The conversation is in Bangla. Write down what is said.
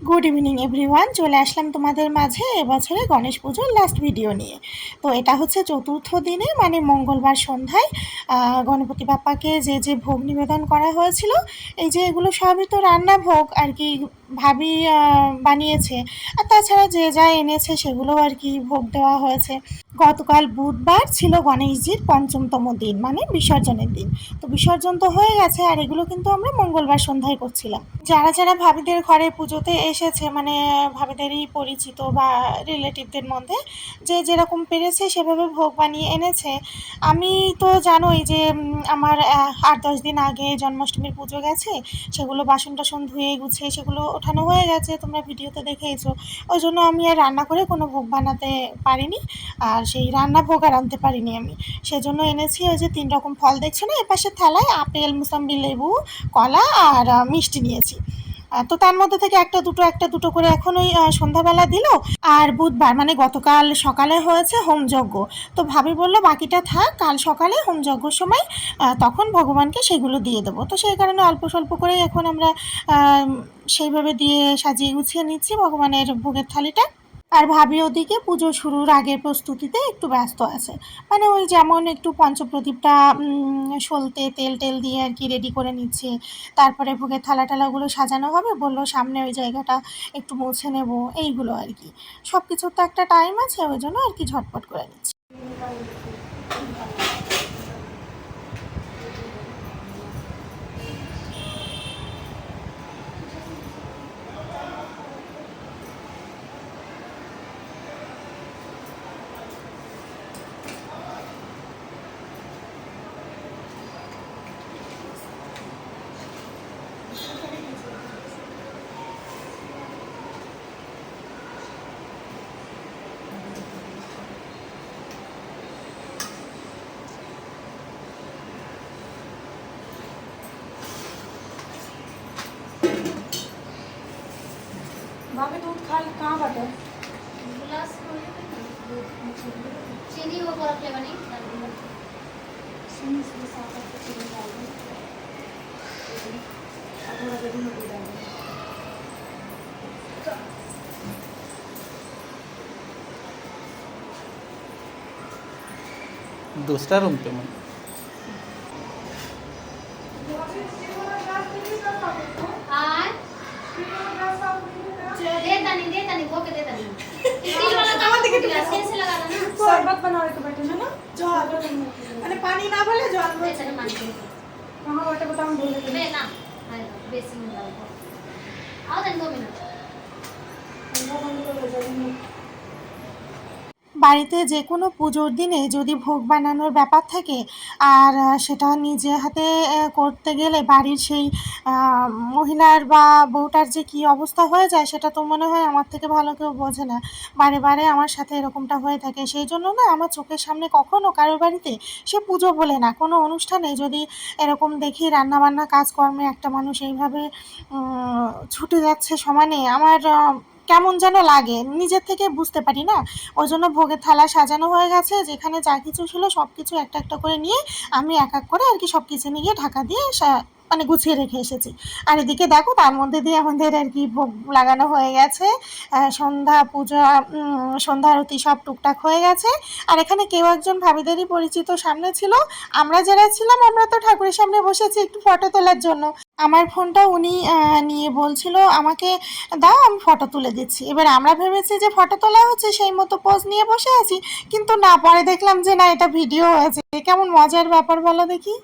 গুড ইভিনিং এভরিওয়ান, চলে আসলাম তোমাদের মাঝে এবছরে গণেশ পুজোর লাস্ট ভিডিও নিয়ে। তো এটা হচ্ছে চতুর্থ দিনে, মানে মঙ্গলবার সন্ধ্যায় গণপতি বাপ্পাকে যে যে ভোগ নিবেদন করা হয়েছিল, এই যে এগুলো সবই তো রান্না ভোগ আর কি, ভাবি বানিয়েছে। আর তাছাড়া যে যা এনেছে সেগুলোও আর কি ভোগ দেওয়া হয়েছে। গতকাল বুধবার ছিল গণেশজির পঞ্চমতম দিন, মানে বিসর্জনের দিন। তো বিসর্জন তো হয়ে গেছে, আর এগুলো কিন্তু আমরা মঙ্গলবার সন্ধ্যায় করছিলাম। যারা যারা ভাবিদের ঘরে পুজোতে এসেছে, মানে ভাবিদেরই পরিচিত বা রিলেটিভদের মধ্যে যে যেরকম পেরেছে সেভাবে ভোগ বানিয়ে এনেছে। আমি তো জানোই যে আমার ৮-১০ দিন আগে জন্মাষ্টমীর পুজো গেছে, সেগুলো বাসন টাসন ধুয়ে গুছিয়ে সেগুলো ওঠানো হয়ে গেছে, তোমরা ভিডিওতে দেখেইছো। ওই জন্য আমি আর রান্না করে কোনো ভোগ বানাতে পারিনি, আর সেই রান্না ভোগ আর আনতে পারিনি আমি। সেজন্য এনেছি ওই যে ৩ রকম ফল দেখছো না এপাশের থালায়, আপেল, মুসাম্বি, লেবু, কলা আর মিষ্টি নিয়েছি। তো তার মধ্যে থেকে একটা দুটো করে এখন ওই সন্ধ্যাবেলা দিল। আর বুধবার মানে গতকাল সকালে হয়েছে হোমযজ্ঞ। তো ভাবি বললো বাকিটা থাক, কাল সকালে হোমযজ্ঞর সময় তখন ভগবানকে সেগুলো দিয়ে দেবো। তো সেই কারণে অল্প স্বল্প করেই এখন আমরা সেইভাবে দিয়ে সাজিয়ে গুছিয়ে নিচ্ছি ভগবানের ভোগের থালিটা। আর ভাবি ওদিকে পুজো শুরুর আগের প্রস্তুতিতে একটু ব্যস্ত আছে। মানে ওই যেমন একটু পঞ্চপ্রদীপটা সলতে তেল টেল দিয়ে আর কি রেডি করে নিচ্ছে। তারপরে ভোগের থালা টালাগুলো সাজানো হবে, বললো সামনে ওই জায়গাটা একটু মুছে নেব, এইগুলো আর কি। সব কিছুর তো একটা টাইম আছে, ওই জন্য আর কি ঝটপট করে নিচ্ছি। भाभी दूध खा कहाँ बाटे गिलास चीनी वो बर्फ ले बनी चीनी से साथ में चीनी डाल दो और थोड़ा गरम दूध डाल दो। दूसरा रूम पे मैं आज दे तनी वो के दे तनी स्टील वाला काम के गिलास कैसे लगा ना शरबत बनावे के बैठे ना জল মানে পানি না বলে জল दे तनी मान के कहाँ बैठे बताओ बोल के बे ना बेसिन में डाल आओ तनी 2 मिनट ठंडा पानी को ले जाओ। বাড়িতে যে কোনো পুজোর দিনে যদি ভোগ বানানোর ব্যাপার থাকে, আর সেটা নিজে হাতে করতে গেলে বাড়ির সেই মহিলার বা বউটার যে কী অবস্থা হয়ে যায়, সেটা তো মনে হয় আমার থেকে ভালো কেউ বোঝে না। বারে বারে আমার সাথে এরকমটা হয়ে থাকে। সেই জন্য না আমার চোখের সামনে কখনও কারোর বাড়িতে, সে পুজো বলে না, কোনো অনুষ্ঠানে যদি এরকম দেখি রান্নাবান্না কাজকর্মে একটা মানুষ এইভাবে ছুটে যাচ্ছে সমানে, আমার কেমন যেন লাগে, নিজের থেকে বুঝতে পারি না। ওই জন্য ভোগের থালা সাজানো হয়ে গেছে, যেখানে যা কিছু ছিল সব কিছু একটা একটা করে নিয়ে আমি এক এক করে আর কি সব কিছু নিয়ে ঢাকা দিয়ে মানে গুছিয়ে রেখে এসেছি। আর এদিকে দেখো তার মধ্যে দিয়ে আমাদের আর কি ভোগ লাগানো হয়ে গেছে, সন্ধ্যা পূজা, সন্ধ্যা আরতি সব টুকটাক হয়ে গেছে। আর এখানে কেউ একজন ভাবিদেরই পরিচিত সামনে ছিল। আমরা যারা ছিলাম আমরা তো ঠাকুরের সামনে বসেছি একটু ফটো তোলার জন্য। আমার ফোনটা উনি নিয়ে বলছিল আমাকে দাও, আমি ফটো তুলে দিচ্ছি। এবার আমরা ভেবেছি যে ফটো তোলা হচ্ছে, সেই মতো পোজ নিয়ে বসে আছি, কিন্তু না, পরে দেখলাম যে না, এটা ভিডিও হয়েছে। কেমন মজার ব্যাপার বলো দেখি।